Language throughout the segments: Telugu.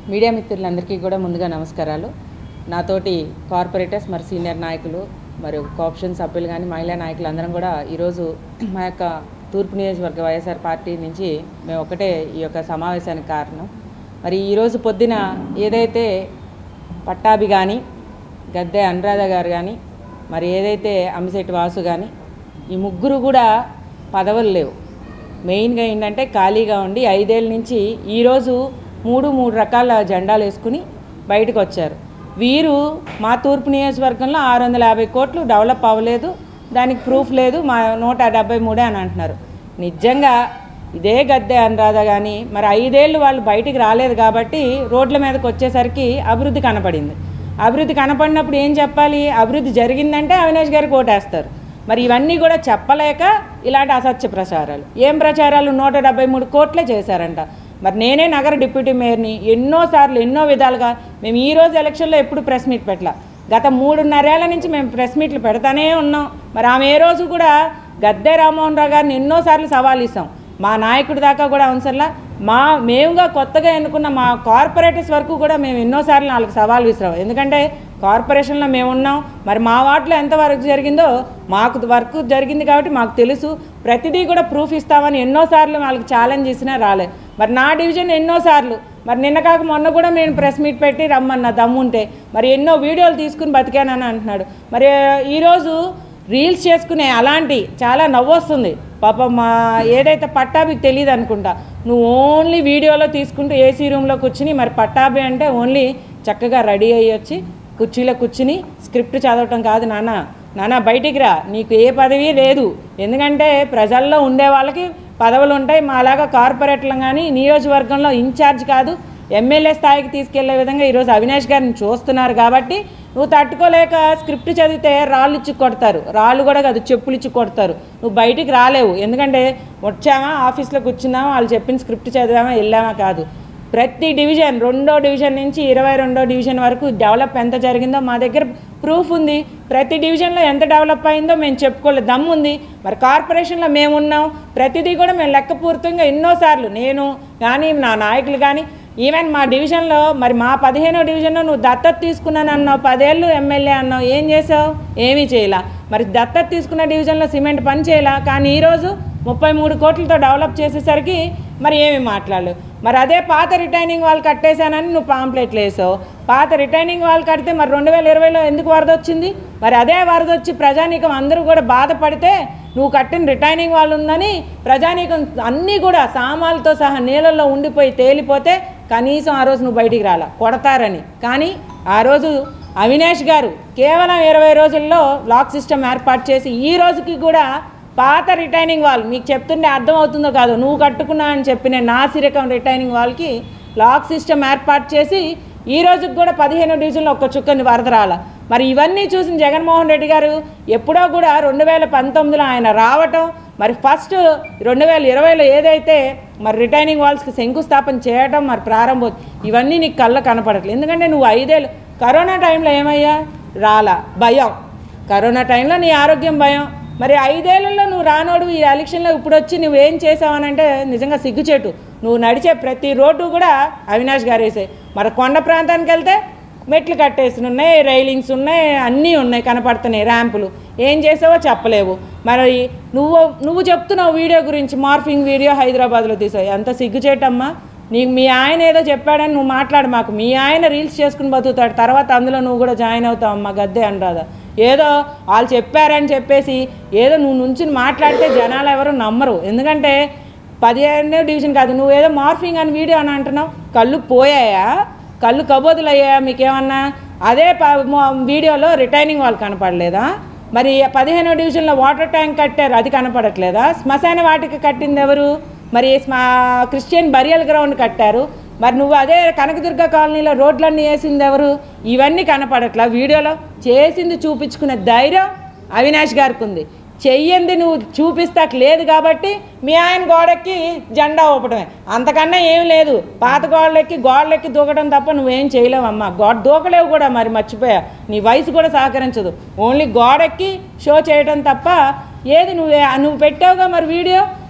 మీడియా మిత్రులందరికీ కూడా ముందుగా నమస్కారాలు. నాతోటి కార్పొరేటర్స్ మరి సీనియర్ నాయకులు మరియు కోఆప్షన్ సభ్యులు కానీ మహిళా నాయకులు అందరం కూడా ఈరోజు మా యొక్క తూర్పు నియోజకవర్గ వైఎస్ఆర్ పార్టీ నుంచి మేము ఒకటే ఈ యొక్క సమావేశానికి కారణం. మరి ఈరోజు పొద్దున ఏదైతే పట్టాభి కానీ గద్దె అనురాధ గారు కానీ మరి ఏదైతే అమ్మిశెట్టి వాసు కానీ ఈ ముగ్గురు కూడా పదవులు లేవు. మెయిన్గా ఏంటంటే ఖాళీగా ఉండి 5 ఏళ్ళ నుంచి ఈరోజు మూడు రకాల జెండాలు వేసుకుని బయటకు వచ్చారు. వీరు మా తూర్పు నియోజకవర్గంలో 650 కోట్లు డెవలప్ అవ్వలేదు, దానికి ప్రూఫ్ లేదు, మా 173 అని అంటున్నారు. నిజంగా ఇదే గద్దె అనురాధ కానీ మరి 5 ఏళ్ళు వాళ్ళు బయటికి రాలేదు కాబట్టి రోడ్ల మీదకి వచ్చేసరికి అభివృద్ధి కనపడింది. అభివృద్ధి కనపడినప్పుడు ఏం చెప్పాలి? అభివృద్ధి జరిగిందంటే అవినాష్ గారికి ఓటేస్తారు. మరి ఇవన్నీ కూడా చెప్పలేక ఇలాంటి అసత్య ప్రచారాలు. ఏం ప్రచారాలు? 173 కోట్లే చేశారంట. మరి నేనే నగర డిప్యూటీ మేయర్ని, ఎన్నోసార్లు ఎన్నో విధాలుగా మేము ఈరోజు ఎలక్షన్లో ఎప్పుడు ప్రెస్ మీట్ పెట్టలా. గత 3.5 ఏళ్ల నుంచి మేము ప్రెస్ మీట్లు పెడతానే ఉన్నాం. మరి ఆమె ఏ రోజు కూడా గద్దె రామ్మోహన్ రావు గారిని ఎన్నోసార్లు సవాల్ ఇస్తాం. మా నాయకుడి దాకా కూడా అవసరంలా, మేముగా కొత్తగా ఎన్నుకున్న మా కార్పొరేటర్స్ వరకు కూడా మేము ఎన్నోసార్లు వాళ్ళకి సవాల్ విసిరాం. ఎందుకంటే కార్పొరేషన్లో మేము ఉన్నాం. మరి మా వార్డులో ఎంత వర్క్ జరిగిందో మాకు వర్క్ జరిగింది కాబట్టి మాకు తెలుసు. ప్రతిదీ కూడా ప్రూఫ్ ఇస్తామని ఎన్నోసార్లు వాళ్ళకి ఛాలెంజ్ ఇచ్చినా రాలేదు. మరి నా డివిజన్ ఎన్నోసార్లు, మరి నిన్న కాక మొన్న కూడా నేను ప్రెస్ మీట్ పెట్టి రమ్మన్న దమ్ముంటే మరి ఎన్నో వీడియోలు తీసుకుని బతికానని అంటున్నాడు. మరి ఈరోజు రీల్స్ చేసుకునే అలాంటి చాలా నవ్వొస్తుంది. పాపం మా ఏదైతే పట్టాభికి తెలియదు అనుకుంటా, నువ్వు ఓన్లీ వీడియోలో తీసుకుంటూ ఏసీ రూమ్లో కూర్చుని, మరి పట్టాభి అంటే ఓన్లీ చక్కగా రెడీ అయ్యి వచ్చి కుర్చీలో కూర్చుని స్క్రిప్ట్ చదవటం కాదు నాన్న బయటికి రా, నీకు ఏ పదవి లేదు. ఎందుకంటే ప్రజల్లో ఉండే వాళ్ళకి పదవులు ఉంటాయి. మా అలాగా కార్పొరేటర్లు కానీ నియోజకవర్గంలో ఇన్ఛార్జ్ కాదు, ఎమ్మెల్యే స్థాయికి తీసుకెళ్లే విధంగా ఈరోజు అవినాష్ గారిని చూస్తున్నారు. కాబట్టి నువ్వు తట్టుకోలేక స్క్రిప్ట్ చదివితే రాళ్ళు ఇచ్చి కొడతారు, రాళ్ళు కూడా కాదు చెప్పులు ఇచ్చి కొడతారు. నువ్వు బయటికి రాలేవు. ఎందుకంటే వచ్చామా ఆఫీస్లో కూర్చున్నామా, వాళ్ళు చెప్పిన స్క్రిప్ట్ చదివామా వెళ్ళామా కాదు. ప్రతి డివిజన్ 2వ డివిజన్ నుంచి 22వ డివిజన్ వరకు డెవలప్ ఎంత జరిగిందో మా దగ్గర ప్రూఫ్ ఉంది. ప్రతి డివిజన్లో ఎంత డెవలప్ అయిందో మేము చెప్పుకోలే దమ్ము ఉంది. మరి కార్పొరేషన్లో మేమున్నాం, ప్రతిదీ కూడా మేము లెక్కపూర్తంగా ఎన్నోసార్లు నేను కానీ నా నాయకులు కానీ ఈవెన్ మా డివిజన్లో మరి మా 15వ డివిజన్లో నువ్వు దత్తత తీసుకున్నాను అన్నావు, 10 ఏళ్ళు ఎమ్మెల్యే అన్నావు, ఏం చేసావు? ఏమీ చేయలా. మరి దత్తత తీసుకున్న డివిజన్లో సిమెంట్ పని చేయలా, కానీ ఈరోజు 33 కోట్లతో డెవలప్ చేసేసరికి మరి ఏమి మాట్లాడలేవు. మరి అదే పాత రిటైనింగ్ వాళ్ళు కట్టేశానని నువ్వు పాంప్లెట్లు వేసావు. పాత రిటైనింగ్ వాళ్ళు కడితే మరి 2020లో ఎందుకు వరద వచ్చింది? మరి అదే వరద వచ్చి ప్రజానీకం అందరూ కూడా బాధపడితే నువ్వు కట్టిన రిటైనింగ్ వాళ్ళు ఉందని ప్రజానీకం అన్నీ కూడా సామాన్లతో సహా నీళ్ళల్లో ఉండిపోయి తేలిపోతే కనీసం ఆ రోజు నువ్వు బయటికి రాలా, కొడతారని. కానీ ఆ రోజు అవినాష్ గారు కేవలం 20 రోజుల్లో లాక్ సిస్టమ్ ఏర్పాటు చేసి ఈ రోజుకి కూడా పాత రిటైనింగ్ వాల్ మీకు చెప్తుంటే అర్థం అవుతుందో కాదు, నువ్వు కట్టుకున్నా అని చెప్పిన నాసిరకం రిటైనింగ్ వాల్కి లాక్ సిస్టమ్ ఏర్పాటు చేసి ఈ రోజుకి కూడా 15వ డివిజన్లో ఒక్క చుక్కని వరద రాల. మరి ఇవన్నీ చూసిన జగన్మోహన్ రెడ్డి గారు ఎప్పుడో కూడా 2019లో ఆయన రావటం, మరి ఫస్ట్ 2020లో ఏదైతే మరి రిటైనింగ్ వాల్స్కి శంకుస్థాపన చేయటం, మరి ప్రారంభం, ఇవన్నీ నీకు కళ్ళ కనపడట్లేదు. ఎందుకంటే నువ్వు 5 ఏళ్ళు కరోనా టైంలో ఏమయ్యా రాలా, భయం. కరోనా టైంలో నీ ఆరోగ్యం భయం. మరి 5 ఏళ్లలో నువ్వు రానోడు ఈ ఎలక్షన్లో ఇప్పుడు వచ్చి నువ్వేం చేసావనంటే నిజంగా సిగ్గుచేటు. నువ్వు నడిచే ప్రతి రోడ్డు కూడా అవినాష్ గారు వేసాయి. మరి కొండ ప్రాంతానికి వెళ్తే మెట్లు కట్టేసి ఉన్నాయి, రైలింగ్స్ ఉన్నాయి, అన్నీ ఉన్నాయి, కనపడుతున్నాయి, ర్యాంపులు. ఏం చేసావో చెప్పలేవు. మరి నువ్వు చెప్తున్నావు వీడియో గురించి, మార్ఫింగ్ వీడియో హైదరాబాద్లో తీసావు. ఎంత సిగ్గుచేటమ్మా నీకు. మీ ఆయన ఏదో చెప్పాడని నువ్వు మాట్లాడు మాకు. మీ ఆయన రీల్స్ చేసుకుని బతుకుతాడు, తర్వాత అందులో నువ్వు కూడా జాయిన్ అవుతావమ్మా గద్దె అనురాధ. ఏదో వాళ్ళు చెప్పారని చెప్పేసి ఏదో నువ్వు నుంచి మాట్లాడితే జనాలు ఎవరు నమ్మరు. ఎందుకంటే 15వ డివిజన్ కాదు, నువ్వు ఏదో మార్ఫింగ్ అని వీడియో అని అంటున్నావు. కళ్ళు పోయాయా? కళ్ళు కబోదులు అయ్యాయా మీకేమన్నా? అదే వీడియోలో రిటైనింగ్ వాళ్ళు కనపడలేదా? మరి 15వ డివిజన్లో వాటర్ ట్యాంక్ కట్టారు, అది కనపడట్లేదా? శ్మశాన వాటికి కట్టింది ఎవరు? మరి క్రిస్టియన్ బరియల్ గ్రౌండ్ కట్టారు. మరి నువ్వు అదే కనకదుర్గ కాలనీలో రోడ్లన్నీ వేసింది ఎవరు? ఇవన్నీ కనపడట్లా. వీడియోలో చేసింది చూపించుకునే ధైర్యం అవినాష్ గారికి ఉంది. చెయ్యింది నువ్వు చూపిస్తాకు లేదు కాబట్టి మీ ఆయన గోడెక్కి జెండా ఊపడమే, అంతకన్నా ఏం లేదు. పాత గోడలెక్కి దూకడం తప్ప నువ్వేం చేయలేవమ్మా. దూకలేవు కూడా, మరి మర్చిపోయా. నీ వయసు కూడా సహకరించదు. ఓన్లీ గోడెక్కి షో చేయడం తప్ప ఏది నువ్వు పెట్టావుగా మరి వీడియో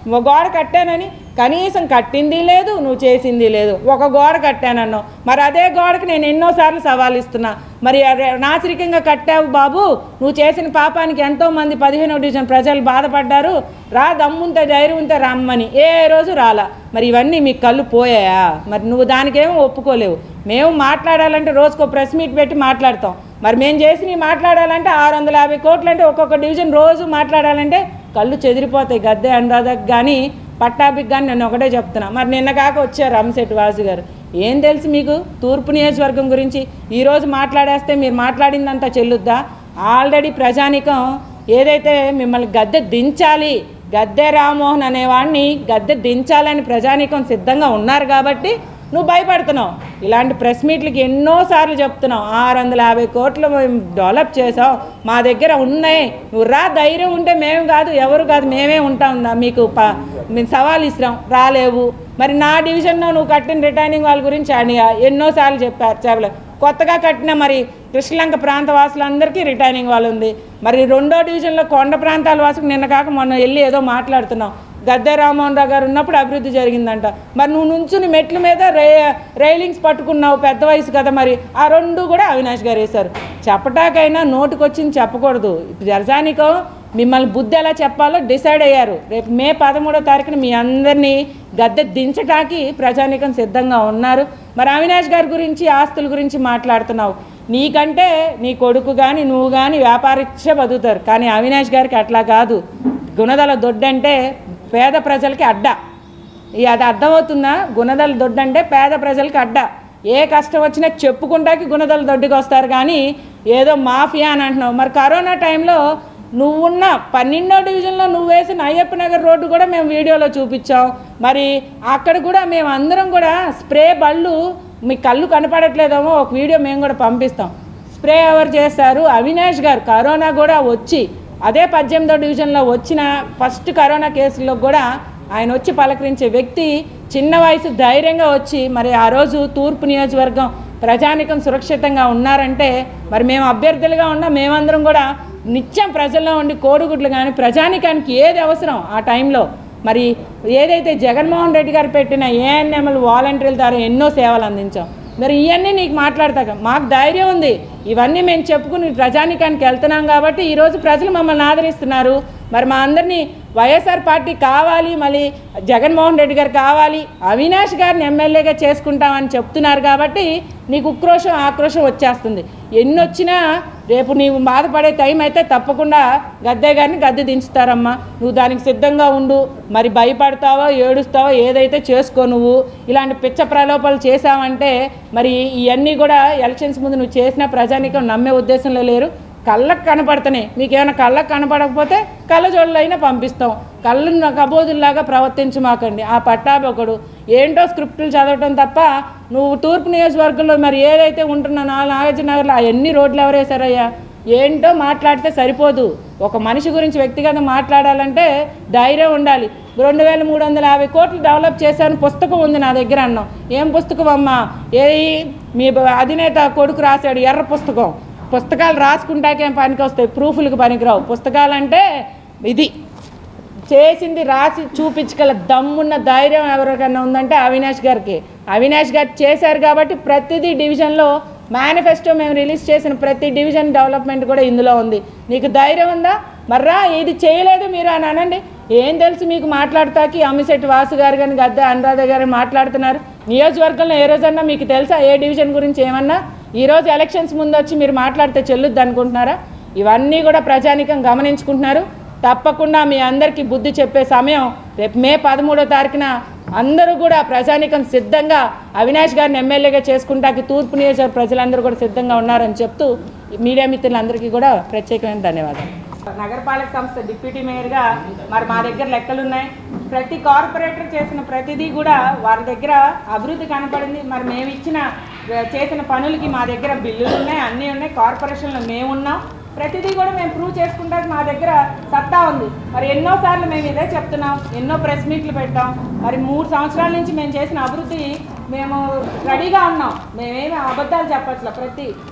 గోడ కట్టానని కనీసం కట్టింది లేదు, నువ్వు చేసింది లేదు. ఒక గోడ కట్టానన్నావు, మరి అదే గోడకి నేను ఎన్నోసార్లు సవాలు ఇస్తున్నా. మరి నాసిరికంగా కట్టావు బాబు, నువ్వు చేసిన పాపానికి ఎంతోమంది 15వ డివిజన్ ప్రజలు బాధపడ్డారు, రా దమ్ముంటే ధైర్యం ఉంటే రమ్మని ఏ రోజు రాలా. మరి ఇవన్నీ మీకు కళ్ళు పోయాయా? మరి నువ్వు దానికేమో ఒప్పుకోలేవు. మేము మాట్లాడాలంటే రోజుకో ప్రెస్ మీట్ పెట్టి మాట్లాడతాం. మరి మేము చేసి మాట్లాడాలంటే 650 కోట్లు అంటే ఒక్కొక్క డివిజన్ రోజు మాట్లాడాలంటే కళ్ళు చెదిరిపోతాయి. గద్దె అనురాధకు కానీ పట్టాభికి కానీ నేను ఒకటే చెప్తున్నా. మరి నిన్న కాక వచ్చారు రామశెట్టి వాసు గారు, ఏం తెలుసు మీకు తూర్పు నియోజకవర్గం గురించి? ఈరోజు మాట్లాడేస్తే మీరు మాట్లాడిందంతా చెల్లుద్దా? ఆల్రెడీ ప్రజానికం ఏదైతే మిమ్మల్ని గద్దె దించాలి, గద్దె రామ్మోహన్ అనేవాడిని గద్దె దించాలని ప్రజానికం సిద్ధంగా ఉన్నారు కాబట్టి నువ్వు భయపడుతున్నావు. ఇలాంటి ప్రెస్ మీట్లకి ఎన్నోసార్లు చెప్తున్నావు, 650 కోట్లు మేము డెవలప్ చేసాం, మా దగ్గర ఉన్నాయి, నువ్వు రా, ధైర్యం ఉంటే మేము కాదు ఎవరు కాదు మేమే ఉంటాం, మీకు మేము సవాల్ ఇస్తాం, రాలేవు. మరి నా డివిజన్లో నువ్వు కట్టిన రిటైనింగ్ వాళ్ళ గురించి ఎన్నోసార్లు చెప్పారు. కొత్తగా కట్టిన మరి కృష్ణలంక ప్రాంత వాసులందరికీ రిటైనింగ్ వాళ్ళు ఉంది. మరి 2వ డివిజన్లో కొండ ప్రాంతాల వాసుకు నిన్న కాక మొన్న వెళ్ళి ఏదో మాట్లాడుతున్నావు. గద్దె రామ్మోహన్ రావు గారు ఉన్నప్పుడు అభివృద్ధి జరిగిందంట. మరి నువ్వు నుంచుని మెట్ల మీద రైలింగ్స్ పట్టుకున్నావు, పెద్ద వయసు కదా. మరి ఆ 2 కూడా అవినాష్ గారు వేశారు. చెప్పటాకైనా నోటుకొచ్చింది చెప్పకూడదు. ప్రజానికం మిమ్మల్ని బుద్ధి ఎలా చెప్పాలో డిసైడ్ అయ్యారు. రేపు మే 13వ తారీఖున మీ అందరినీ గద్దె దించటానికి ప్రజానికం సిద్ధంగా ఉన్నారు. మరి అవినాష్ గారి గురించి ఆస్తుల గురించి మాట్లాడుతున్నావు. నీకంటే నీ కొడుకు కానీ నువ్వు కానీ వ్యాపారిచ్చే బతుకుతారు, కానీ అవినాష్ గారికి అట్లా కాదు. గుణదల దొడ్డంటే పేద ప్రజలకి అడ్డ. అది అర్థమవుతుందా? గుణదల దొడ్డంటే పేద ప్రజలకి అడ్డ. ఏ కష్టం వచ్చినా చెప్పుకుంటాకి గుణదల దొడ్డికి వస్తారు, కానీ ఏదో మాఫియా అని అంటున్నావు. మరి కరోనా టైంలో నువ్వున్న 12వ డివిజన్లో నువ్వు వేసిన అయ్యప్ప నగర్ రోడ్డు కూడా మేము వీడియోలో చూపించాం. మరి అక్కడ కూడా మేము అందరం కూడా స్ప్రే బళ్ళు, మీ కళ్ళు కనపడట్లేదేమో, ఒక వీడియో మేము కూడా పంపిస్తాం. స్ప్రే ఎవరు చేస్తారు? అవినాష్ గారు. కరోనా కూడా వచ్చి అదే 18వ డివిజన్లో వచ్చిన ఫస్ట్ కరోనా కేసుల్లో కూడా ఆయన వచ్చి పలకరించే వ్యక్తి, చిన్న వయసు ధైర్యంగా వచ్చి మరి ఆ రోజు తూర్పు నియోజకవర్గం ప్రజానికం సురక్షితంగా ఉన్నారంటే మరి మేము అభ్యర్థులుగా ఉన్న మేమందరం కూడా నిత్యం ప్రజల్లో ఉండి కోడిగుడ్లు కానీ ప్రజానికానికి ఏది అవసరం ఆ టైంలో మరి ఏదైతే జగన్మోహన్ రెడ్డి గారు పెట్టిన ఏఎన్ఎంఎల్ వాలంటీర్ల ద్వారా ఎన్నో సేవలు అందించాం. మరి ఇవన్నీ నీకు మాట్లాడతాక మాకు ధైర్యం ఉంది. ఇవన్నీ మేము చెప్పుకుని ప్రజానికానికి వెళ్తున్నాం కాబట్టి ఈరోజు ప్రజలు మమ్మల్ని ఆదరిస్తున్నారు. మరి మా అందరినీ వైఎస్ఆర్ పార్టీ కావాలి, మళ్ళీ జగన్మోహన్ రెడ్డి గారు కావాలి, అవినాష్ గారిని ఎమ్మెల్యేగా చేసుకుంటామని చెప్తున్నారు కాబట్టి నీకు ఉక్రోషం ఆక్రోషం వచ్చేస్తుంది. ఎన్ని వచ్చినా రేపు నీవు బాధపడే టైం అయితే తప్పకుండా గద్దె గారిని గద్దె దించుతారమ్మా. నువ్వు దానికి సిద్ధంగా ఉండు. మరి భయపడతావో ఏడుస్తావో ఏదైతే చేసుకో. నువ్వు ఇలాంటి పిచ్చ ప్రలోభాలు చేసావంటే మరి ఇవన్నీ కూడా ఎలక్షన్స్ ముందు నువ్వు చేసిన ప్రజానికం నమ్మే ఉద్దేశంలో లేరు. కళ్ళకు కనపడుతున్నాయి. మీకు ఏమైనా కళ్ళకు కనపడకపోతే కళ్ళజోళ్ళు అయినా పంపిస్తాం. కళ్ళు కబోదుల్లాగా ప్రవర్తించమాకండి. ఆ పట్టాభి ఒకడు ఏంటో స్క్రిప్టులు చదవటం తప్ప నువ్వు తూర్పు నియోజకవర్గంలో మరి ఏదైతే ఉంటున్నా నాగార్జునగర్లో అవన్నీ రోడ్లు ఎవరు వేశారయ్యా? ఏంటో మాట్లాడితే సరిపోదు. ఒక మనిషి గురించి వ్యక్తిగతంగా మాట్లాడాలంటే ధైర్యం ఉండాలి. 2350 కోట్లు డెవలప్ చేశాను, పుస్తకం ఉంది నా దగ్గర అన్నాం. ఏం పుస్తకం అమ్మా? మీ అధినేత కొడుకు రాశాడు ఎర్ర పుస్తకం. పుస్తకాలు రాసుకుంటాకేం పనికి వస్తాయి, ప్రూఫ్లకు పనికిరావు. పుస్తకాలంటే ఇది చేసింది రాసి చూపించగల దమ్మున్న ధైర్యం ఎవరికైనా ఉందంటే అవినాష్ గారికి. అవినాష్ గారు చేశారు కాబట్టి ప్రతిదీ డివిజన్లో మేనిఫెస్టో మేము రిలీజ్ చేసిన ప్రతి డివిజన్ డెవలప్మెంట్ కూడా ఇందులో ఉంది. నీకు ధైర్యం ఉందా? మర్రా ఇది చేయలేదు మీరు అని అనండి. ఏం తెలుసు మీకు మాట్లాడతాకి? అమ్మిశెట్టి వాసు గారు కానీ గద్దె అనురాధ గారు మాట్లాడుతున్నారు. నియోజకవర్గంలో ఏ రోజన్నా మీకు తెలుసా ఏ డివిజన్ గురించి ఏమన్నా? ఈరోజు ఎలక్షన్స్ ముందు వచ్చి మీరు మాట్లాడితే చెల్లుద్ది అనుకుంటున్నారా? ఇవన్నీ కూడా ప్రజానికం గమనించుకుంటున్నారు. తప్పకుండా మీ అందరికీ బుద్ధి చెప్పే సమయం రేపు మే 13వ తారీఖున అందరూ కూడా ప్రజానికం సిద్ధంగా అవినాష్ గారిని ఎమ్మెల్యేగా చేసుకుంటాకి తూర్పు నియోజకవర్గ ప్రజలందరూ కూడా సిద్ధంగా ఉన్నారని చెప్తూ మీడియా మిత్రులందరికీ కూడా ప్రత్యేకమైన ధన్యవాదాలు. నగరపాలక సంస్థ డిప్యూటీ మేయర్గా మరి మా దగ్గర లెక్కలు ఉన్నాయి. ప్రతి కార్పొరేటర్ చేసిన ప్రతిదీ కూడా వారి దగ్గర అభివృద్ధి కనపడింది. మరి మేము చేసిన పనులకి మా దగ్గర బిల్లులు ఉన్నాయి, అన్నీ ఉన్నాయి. కార్పొరేషన్లో మేము ఉన్నాం. ప్రతిదీ కూడా మేము ప్రూవ్ చేసుకుంటానికి మా దగ్గర సత్తా ఉంది. మరి ఎన్నోసార్లు మేము ఇదే చెప్తున్నాం, ఎన్నో ప్రెస్ మీట్లు పెట్టాం. మరి 3 సంవత్సరాల నుంచి మేము చేసిన అభివృద్ధి మేము రెడీగా ఉన్నాం. మేమేమి అబద్ధాలు చెప్పట్లా.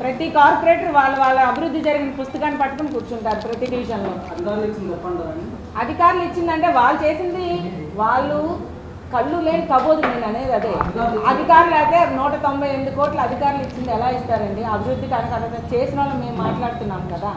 ప్రతి కార్పొరేటర్ వాళ్ళ అభివృద్ధి జరిగిన పుస్తకాన్ని పట్టుకుని కూర్చుంటారు ప్రతి డివిజన్లో. అధికారులు ఇచ్చిందంటే వాళ్ళు చేసింది వాళ్ళు కళ్ళు లేని కబోదు నేను అనేది అదే. అధికారులు అయితే 198 కోట్ల అధికారులు ఇచ్చింది ఎలా ఇస్తారండి? అభివృద్ధికి అనక చేసిన వాళ్ళు మేము మాట్లాడుతున్నాం కదా.